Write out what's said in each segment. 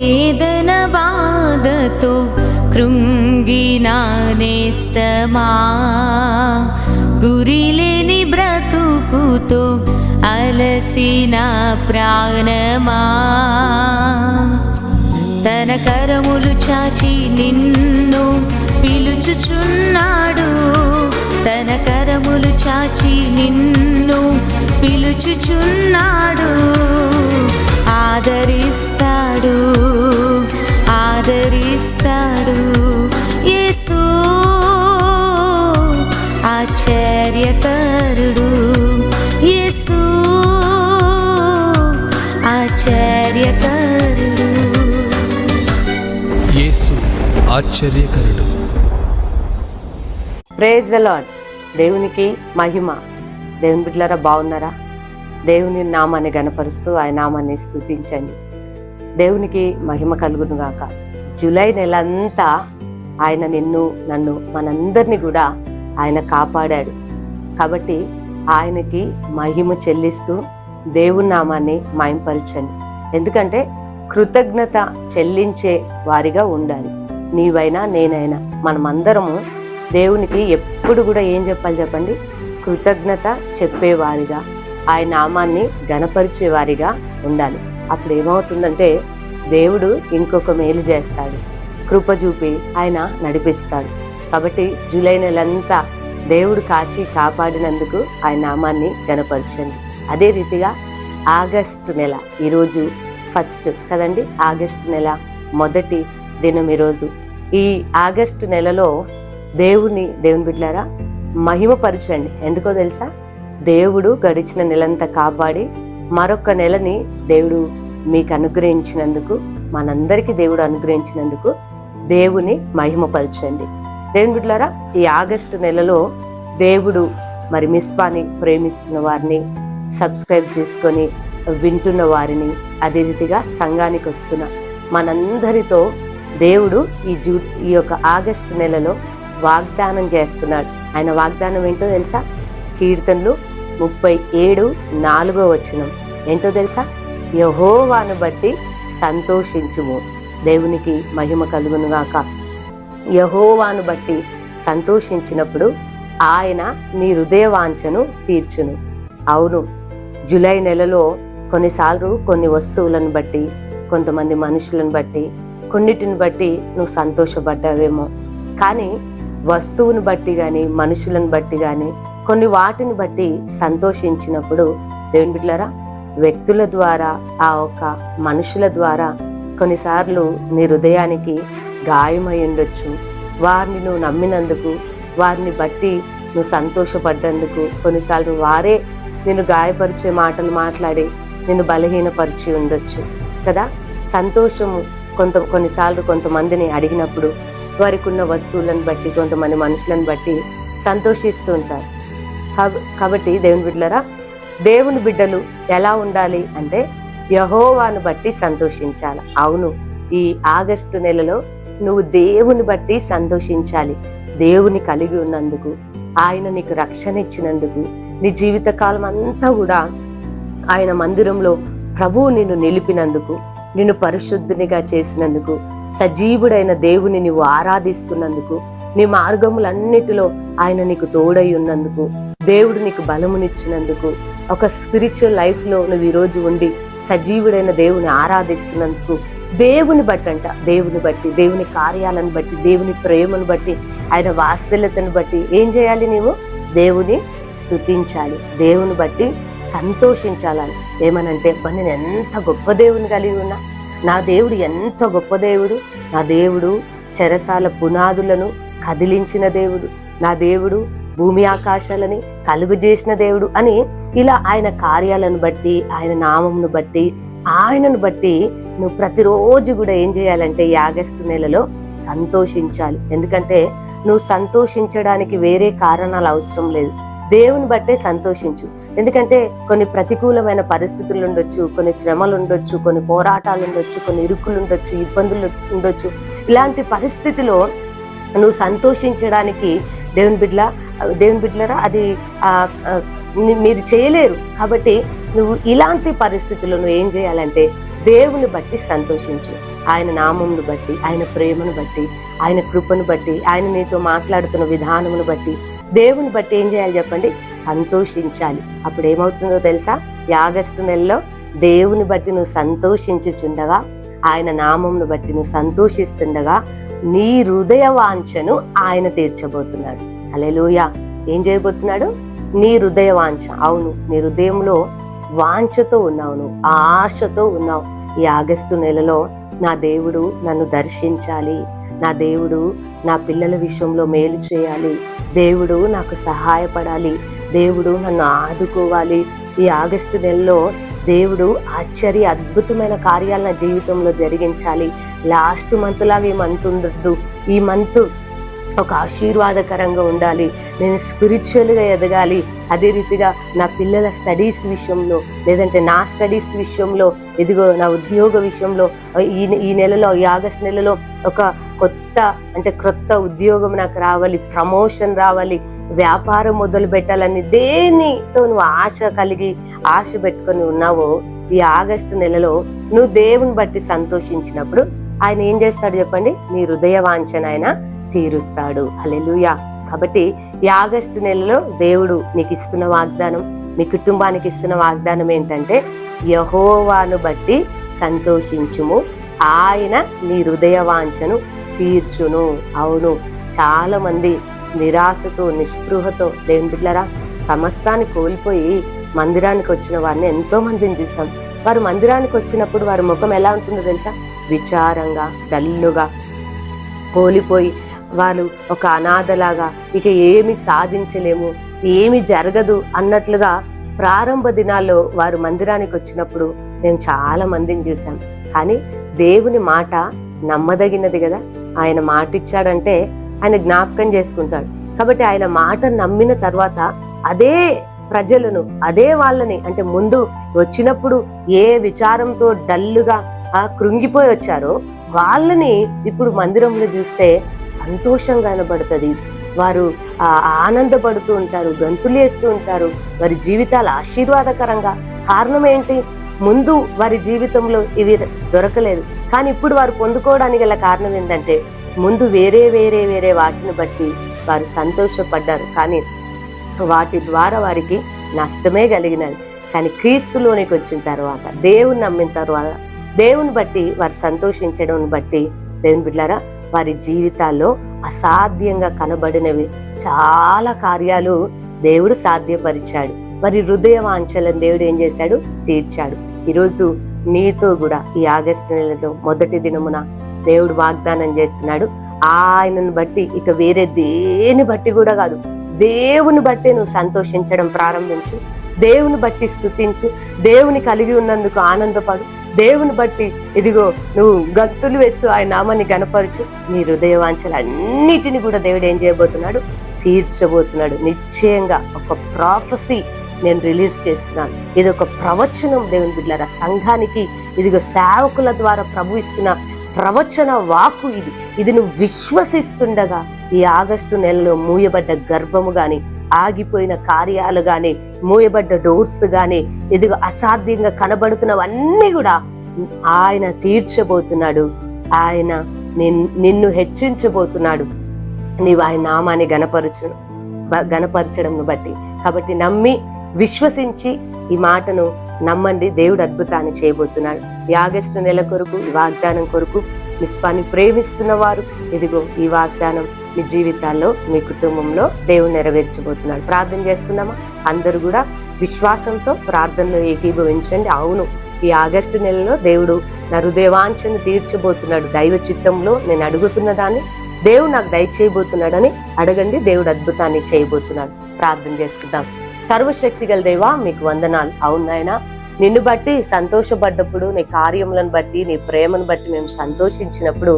వేదన బాధతో కృంగిన నేస్తమా, గురిలేని బ్రతుకుతో అలసిన ప్రాణమా, తన కరములు చాచి నిన్ను పిలుచుచున్నాడు, తన కరములు చాచి నిన్ను పిలుచుచున్నాడు. ఆదరిస్తాడు, ఆదరిస్తాడు యేసు ఆశ్చర్యకరుడు, యేసు ఆశ్చర్యకరుడు, యేసు ఆశ్చర్యకరుడు. Praise the Lord. దేవునికి మహిమ. దేవుని బిడ్డలారా, బాగున్నారా? దేవుని నామాన్ని గణపరుస్తూ ఆయన నామాన్ని స్తుతించండి. దేవునికి మహిమ కలుగును గాక. జూలై నెలంతా ఆయన నిన్ను నన్ను మనందరినీ కూడా ఆయన కాపాడాడు. కాబట్టి ఆయనకి మహిమ చెల్లిస్తూ దేవుని నామాన్ని మహిమపరచండి. ఎందుకంటే కృతజ్ఞత చెల్లించే వారిగా ఉండాలి. నీవైనా నేనైనా మనమందరము దేవునికి ఎప్పుడు కూడా ఏం చెప్పాలి చెప్పండి? కృతజ్ఞత చెప్పేవారిగా, ఆయన నామాన్ని గణపరిచేవారిగా ఉండాలి. అప్పుడు ఏమవుతుందంటే దేవుడు ఇంకొక మేలు చేస్తాడు, కృప చూపి ఆయన నడిపిస్తాడు. కాబట్టి జూలై నెలంతా దేవుడు కాచి కాపాడినందుకు ఆయన నామాన్ని గణపరచండి. అదే రీతిగా ఆగస్టు నెల, ఈరోజు ఫస్ట్ కదండి, ఆగస్టు నెల మొదటి దినం ఈరోజు. ఈ ఆగస్టు నెలలో దేవుని బిడ్డలారా మహిమపరచండి. ఎందుకో తెలుసా? దేవుడు గడిచిన నెలంతా కాపాడి మరొక నెలని దేవుడు మీకు అనుగ్రహించినందుకు, మనందరికీ దేవుడు అనుగ్రహించినందుకు దేవుని మహిమపరచండి. దేవుని బిడ్డలారా, ఈ ఆగస్టు నెలలో దేవుడు మరి మిస్పాని ప్రేమిస్తున్న వారిని, సబ్స్క్రైబ్ చేసుకొని వింటున్న వారిని, అదే రీతిగా సంఘానికి వస్తున్న మనందరితో దేవుడు ఈ యొక్క ఆగస్టు నెలలో వాగ్దానం చేస్తున్నాడు. ఆయన వాగ్దానం ఏంటో తెలుసా? కీర్తనలు 37:4 ఏంటో తెలుసా? యెహోవాను బట్టి సంతోషించుము. దేవునికి మహిమ కలుగునుగాక. యెహోవాను బట్టి సంతోషించినప్పుడు ఆయన నీ హృదయ వాంఛను తీర్చును. అవును, జూలై నెలలో కొన్నిసార్లు కొన్ని వస్తువులను బట్టి, కొంతమంది మనుషులను బట్టి, కొన్నిటిని బట్టి నువ్వు సంతోషపడ్డావేమో. కానీ వస్తువుని బట్టి కానీ, మనుషులను బట్టి కానీ, కొన్ని వాటిని బట్టి సంతోషించినప్పుడు దేవుని బిడ్డలారా, వ్యక్తుల ద్వారా, ఆ ఒక్క మనుషుల ద్వారా కొన్నిసార్లు నీ హృదయానికి గాయమై ఉండొచ్చు. వారిని నువ్వు నమ్మినందుకు, వారిని బట్టి నువ్వు సంతోషపడ్డందుకు కొన్నిసార్లు వారే నిన్ను గాయపరిచే మాటలు మాట్లాడి నిన్ను బలహీనపరిచి ఉండొచ్చు కదా. సంతోషము కొన్నిసార్లు కొంతమందిని అడిగినప్పుడు వారికి ఉన్న వస్తువులను బట్టి, కొంతమంది మనుషులను బట్టి సంతోషిస్తూ ఉంటారు. కాబట్టి దేవుని బిడ్డలారా, దేవుని బిడ్డలు ఎలా ఉండాలి అంటే యెహోవాను బట్టి సంతోషించాలి. అవును, ఈ ఆగస్టు నెలలో నువ్వు దేవుని బట్టి సంతోషించాలి. దేవుని కలిగి ఉన్నందుకు, ఆయన నీకు రక్షణ ఇచ్చినందుకు, నీ జీవితకాలం అంతా కూడా ఆయన మందిరంలో ప్రభువు నిన్ను నిలిపినందుకు, నిన్ను పరిశుద్ధునిగా చేసినందుకు, సజీవుడైన దేవుని నీవు ఆరాధిస్తున్నందుకు, నీ మార్గములన్నిటిలో ఆయన నీకు తోడై ఉన్నందుకు, దేవుడు నీకు బలమునిచ్చినందుకు, ఒక స్పిరిచువల్ లైఫ్లో నువ్వు ఈరోజు ఉండి సజీవుడైన దేవుని ఆరాధిస్తున్నందుకు, దేవుని బట్టి దేవుని కార్యాలను బట్టి, దేవుని ప్రేమను బట్టి, ఆయన వాత్సల్యతను బట్టి ఏం చేయాలి? నీవు దేవుని స్తుతించాలి, దేవుని బట్టి సంతోషించాలని. ఏమనంటే, నేను ఎంత గొప్ప దేవుని కలిగి ఉన్నా, నా దేవుడు ఎంత గొప్ప దేవుడు, నా దేవుడు చెరసాల పునాదులను కదిలించిన దేవుడు, నా దేవుడు భూమి ఆకాశాలని కలుగు చేసిన దేవుడు అని ఇలా ఆయన కార్యాలను బట్టి, ఆయన నామమును బట్టి, ఆయనను బట్టి నువ్వు ప్రతిరోజు కూడా ఏం చేయాలంటే ఈ ఆగస్టు నెలలో సంతోషించాలి. ఎందుకంటే నువ్వు సంతోషించడానికి వేరే కారణాలు అవసరం లేదు, దేవుని బట్టే సంతోషించు. ఎందుకంటే కొన్ని ప్రతికూలమైన పరిస్థితులు ఉండొచ్చు, కొన్ని శ్రమలు ఉండొచ్చు, కొన్ని పోరాటాలు ఉండొచ్చు, కొన్ని ఇరుకులు ఉండొచ్చు, ఇబ్బందులు ఉండొచ్చు. ఇలాంటి పరిస్థితిలో నువ్వు సంతోషించడానికి దేవుని బిడ్డలారా అది మీరు చేయలేరు. కాబట్టి నువ్వు ఇలాంటి పరిస్థితుల్లో నువ్వు ఏం చేయాలంటే దేవుని బట్టి సంతోషించు. ఆయన నామమును బట్టి, ఆయన ప్రేమను బట్టి, ఆయన కృపను బట్టి, ఆయన నీతో మాట్లాడుతున్న విధానమును బట్టి, దేవుని బట్టి ఏం చేయాలి చెప్పండి? సంతోషించాలి. అప్పుడు ఏమవుతుందో తెలుసా? ఈ ఆగస్టు నెలలో దేవుని బట్టి నువ్వు సంతోషించుచుండగా, ఆయన నామమును బట్టి నువ్వు సంతోషిస్తుండగా నీ హృదయ వాంఛను ఆయన తీర్చబోతున్నాడు. హల్లెలూయా. ఏం చేయబోతున్నాడు? నీ హృదయ వాంఛ. అవును, నీ హృదయంలో వాంఛతో ఉన్నావు, నువ్వు ఆశతో ఉన్నావు. ఈ ఆగస్టు నెలలో నా దేవుడు నన్ను దర్శించాలి, నా దేవుడు నా పిల్లల విషయంలో మేలు చేయాలి, దేవుడు నాకు సహాయపడాలి, దేవుడు నన్ను ఆదుకోవాలి. ఈ ఆగస్టు నెలలో దేవుడు అద్భుతమైన కార్యాలు నా జీవితంలో జరిగించాలి. లాస్ట్ మంత్ లాగా ఈ మంత్ ఉండద్దు, ఈ మంత్ ఒక ఆశీర్వాదకరంగా ఉండాలి, నేను స్పిరిచువల్గా ఎదగాలి. అదే రీతిగా నా పిల్లల స్టడీస్ విషయంలో, లేదంటే నా స్టడీస్ విషయంలో, ఇదిగో నా ఉద్యోగ విషయంలో, ఈ నెలలో, ఈ ఆగస్ట్ నెలలో ఒక క్రొత్త ఉద్యోగం నాకు రావాలి, ప్రమోషన్ రావాలి, వ్యాపారం మొదలు పెట్టాలని దేనితో నువ్వు ఆశ పెట్టుకొని ఉన్నావో, ఈ ఆగస్టు నెలలో నువ్వు దేవుని బట్టి సంతోషించినప్పుడు ఆయన ఏం చేస్తాడు చెప్పండి? నీ హృదయ వాంఛన ఆయన తీరుస్తాడు. హల్లెలూయా. కాబట్టి ఈ ఆగస్టు నెలలో దేవుడు నీకు ఇస్తున్న వాగ్దానం, మీ కుటుంబానికి ఇస్తున్న వాగ్దానం ఏంటంటే, యెహోవాను బట్టి సంతోషించుము, ఆయన నీ హృదయ వాంఛను తీర్చును. అవును, చాలా మంది నిరాశతో, నిస్పృహతో, దేవుని బిడ్డలారా, సమస్తాన్ని కోల్పోయి మందిరానికి వచ్చిన వారిని ఎంతో మందిని చూస్తాం. వారు మందిరానికి వచ్చినప్పుడు వారి ముఖం ఎలా ఉంటుందో తెలుసా? విచారంగా, డల్లుగా, కోల్పోయి, వాళ్ళు ఒక అనాథలాగా, ఇక ఏమి సాధించలేము, ఏమి జరగదు అన్నట్లుగా ప్రారంభ దినాల్లో వారు మందిరానికి వచ్చినప్పుడు నేను చాలా మందిని చూశాం. కానీ దేవుని మాట నమ్మదగినది కదా. ఆయన మాట ఇచ్చాడంటే ఆయన జ్ఞాపకం చేసుకుంటాడు. కాబట్టి ఆయన మాట నమ్మిన తర్వాత అదే ప్రజలను, అదే వాళ్ళని, అంటే ముందు వచ్చినప్పుడు ఏ విచారంతో డల్లుగా కృంగిపోయి వచ్చారో వాళ్ళని ఇప్పుడు మందిరంలో చూస్తే సంతోషంగా కనబడుతుంది. వారు ఆనందపడుతూ ఉంటారు, గంతులేస్తూ ఉంటారు, వారి జీవితాలు ఆశీర్వాదకరంగా. కారణం ఏంటి? ముందు వారి జీవితంలో ఇవి దొరకలేదు, కానీ ఇప్పుడు వారు పొందుకోవడానికి గల కారణం ఏంటంటే, ముందు వేరే వేరే వేరే వాటిని బట్టి వారు సంతోషపడ్డారు, కానీ వాటి ద్వారా వారికి నష్టమే కలిగినది. కానీ క్రీస్తులోనికి వచ్చిన తర్వాత, దేవుని నమ్మిన తర్వాత, దేవుని బట్టి వారు సంతోషించడం బట్టి, దేవుని బిడ్డలారా, వారి జీవితాల్లో అసాధ్యంగా కనబడినవి చాలా కార్యాలు దేవుడు సాధ్యపరిచాడు. వారి హృదయ వాంఛలను దేవుడు ఏం చేశాడు? తీర్చాడు. ఈరోజు నీతో కూడా ఈ ఆగస్టు నెలలో మొదటి దినమున దేవుడు వాగ్దానం చేస్తున్నాడు. ఆయనను బట్టి, ఇక వేరే దేని బట్టి కూడా కాదు, దేవుని బట్టి నువ్వు సంతోషించడం ప్రారంభించు, దేవుని బట్టి స్తుతించు, దేవుని కలిగి ఉన్నందుకు ఆనందపడు, దేవుని బట్టి ఇదిగో నువ్వు గంతులు వేస్తూ ఆయన నామాన్ని గనపరచు. నీ హృదయ వాంఛలు అన్నిటిని కూడా దేవుడు ఏం చేయబోతున్నాడు? తీర్చబోతున్నాడు. నిశ్చయంగా ఒక ప్రాఫెసీ నేను రిలీజ్ చేస్తున్నాను. ఇది ఒక ప్రవచనం దేవుని బిడ్డలారా, సంఘానికి ఇదిగో సేవకుల ద్వారా ప్రభు ఇస్తున్న ప్రవచన వాక్కు ఇది. ఇది నువ్వు విశ్వసిస్తుండగా ఈ ఆగస్టు నెలలో మూయబడ్డ గర్భము గాని, ఆగిపోయిన కార్యాలు గాని, మూయబడ్డ డోర్స్ గాని, ఇదిగో అసాధ్యంగా కనబడుతున్నవన్నీ కూడా ఆయన తీర్చబోతున్నాడు. ఆయన నిన్ను హెచ్చించబోతున్నాడు. నీవు ఆయన నామాన్ని గణపరచడం బట్టి. కాబట్టి నమ్మి విశ్వసించి ఈ మాటను నమ్మండి. దేవుడు అద్భుతాన్ని చేయబోతున్నాడు. ఈ ఆగస్టు నెల కొరకు, ఈ వాగ్దానం కొరకు మిస్పాని ప్రేమిస్తున్న వారు, ఇదిగో ఈ వాగ్దానం మీ జీవితాల్లో, మీ కుటుంబంలో దేవుడు నెరవేర్చబోతున్నాడు. ప్రార్థన చేసుకుందామా? అందరూ కూడా విశ్వాసంతో ప్రార్థనలో ఏకీభవించండి. అవును, ఈ ఆగస్టు నెలలో దేవుడు నా హృదయవాంఛను తీర్చబోతున్నాడు. దైవ చిత్తంలో నేను అడుగుతున్న దాన్ని దేవుడు నాకు దయచేయబోతున్నాడని అడగండి. దేవుడు అద్భుతాన్ని చేయబోతున్నాడు. ప్రార్థన చేసుకుందాం. సర్వశక్తి గల దేవా, మీకు వందనాలు. అవును నాయనా, నిన్ను బట్టి సంతోషపడ్డప్పుడు, నీ కార్యములను బట్టి, నీ ప్రేమను బట్టి మేము సంతోషించినప్పుడు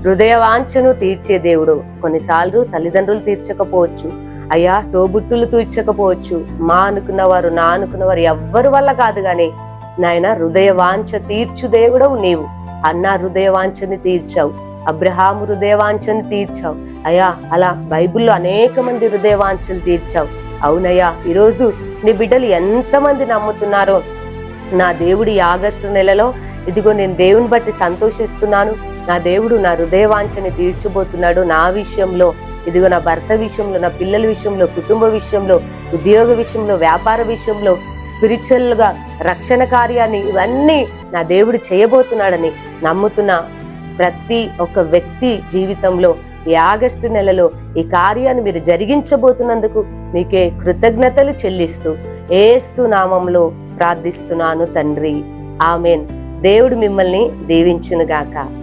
హృదయ వాంఛను తీర్చే దేవుడు. కొన్నిసార్లు తల్లిదండ్రులు తీర్చకపోవచ్చు అయ్యా, తోబుట్టులు తీర్చకపోవచ్చు, మా అనుకున్నవారు, నా అనుకున్నవారు ఎవ్వరి వల్ల కాదు, కానీ నాయన హృదయ వాంఛ తీర్చు దేవుడవు నీవు. అన్న హృదయ వాంఛని తీర్చావు, అబ్రహాము హృదయ వాంఛని తీర్చావు అయ్యా. అలా బైబిల్లో అనేక మంది హృదయ వాంఛలు తీర్చావు. అవునయ్యా, ఈరోజు నీ బిడ్డలు ఎంతమంది నమ్ముతున్నారో నా దేవుడు ఈ ఆగస్టు నెలలో ఇదిగో నేను దేవుని బట్టి సంతోషిస్తున్నాను. నా దేవుడు నా హృదయవాంఛని తీర్చబోతున్నాడు. నా విషయంలో, ఇదిగో నా భర్త విషయంలో, నా పిల్లల విషయంలో, కుటుంబ విషయంలో, ఉద్యోగ విషయంలో, వ్యాపార విషయంలో, స్పిరిచువల్ గా రక్షణ కార్యాన్ని ఇవన్నీ నా దేవుడు చేయబోతున్నాడని నమ్ముతున్న ప్రతి ఒక్క వ్యక్తి జీవితంలో ఈ ఆగస్టు నెలలో ఈ కార్యాన్ని మీరు జరిగించబోతున్నందుకు మీకే కృతజ్ఞతలు చెల్లిస్తూ యేసు నామంలో ప్రార్థిస్తున్నాను తండ్రి. ఆమేన్. దేవుడు మిమ్మల్ని దీవించునుగాక.